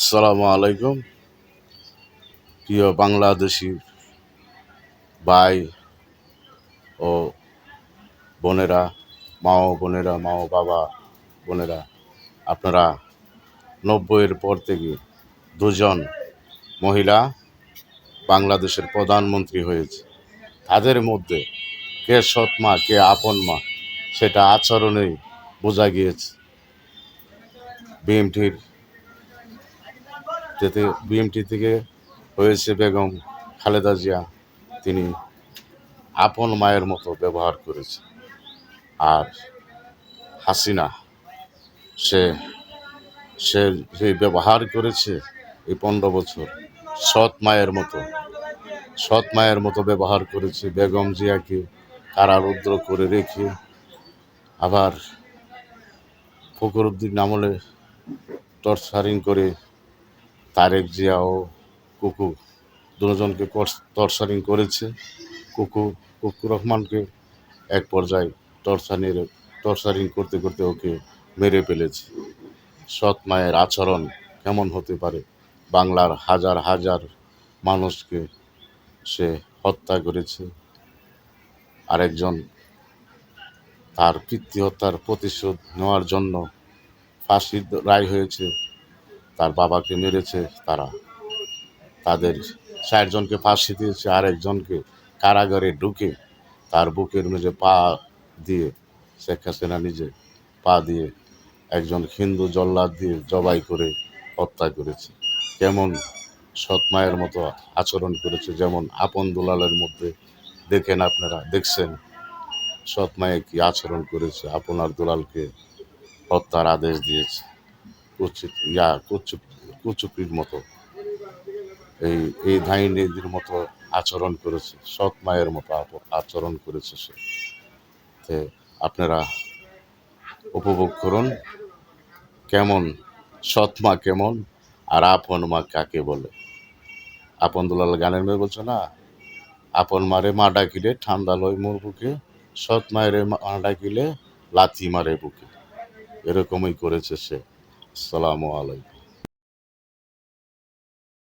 আসসালামু আলাইকুম। প্রিয় বাংলাদেশি ভাই ও বোনেরা, মা ও বোনেরা, মা ও বাবা বোনেরা, আপনারা ৯০-এর পর থেকে দুজন মহিলা বাংলাদেশের প্রধানমন্ত্রী হয়েছে। তাদের মধ্যে কে সৎ মা, কে আপন মা, সেটা আচরণেই বোঝা গিয়েছে। বিএমটির বিএমটি থেকে হয়েছে বেগম খালেদা জিয়া, তিনি আপন মায়ের মতো ব্যবহার করেছে। আর হাসিনা, সে সে যে ব্যবহার করেছে এই ১৫ বছর, সৎ মায়ের মতো ব্যবহার করেছে। বেগম জিয়াকে কারারুদ্ধ করে রেখে আবার ফখরুদ্দিন আমলে টর্চারিং করে তারেক জিয়া ও কুকু দুজনকে টর্চারিং করেছে। কুকুর রহমানকে এক পর্যায়ে টর্চারিং করতে করতে ওকে মেরে ফেলেছে। সৎ মায়ের আচরণ কেমন হতে পারে? বাংলার হাজার হাজার মানুষকে সে হত্যা করেছে। আরেকজন তার পিতৃ হত্যার প্রতিশোধ নেওয়ার জন্য ফাঁসির রায় হয়েছে, তার বাবাকে মেরেছে তারা। তাদের ৬০ জনকে ফাঁসি দিয়েছে, আরেকজনকে কারাগারে ঢুকে তার বুকের মেঝে পা দিয়ে, শেখ হাসিনা নিজে পা দিয়ে একজন হিন্দু জল্লাদ দিয়ে জবাই করে হত্যা করেছে। কেমন সৎ মায়ের মতো আচরণ করেছে, যেমন আপন দুলালের মধ্যে আপনারা দেখছেন সৎ মায়ে কি আচরণ করেছে। আপনার দুলালকে হত্যার আদেশ দিয়েছে, কুচুপির মতো, এই ধাইনিদের মতো আচরণ করেছে, সৎ মায়ের মতো আচরণ করেছে সে। আপনারা উপভোগ করুন কেমন সৎ মা কেমন, আর আপন মা কাকে বলে। আপন দুলাল গানের মেয়ে বলছে না, আপন মারে মা ডাকিলে ঠান্ডা লয় মোর বুকে, সৎ মায়ের মা ডাকিলে লাথি মারে বুকে। এরকমই করেছে সে। আসসালামু আলাইকুম।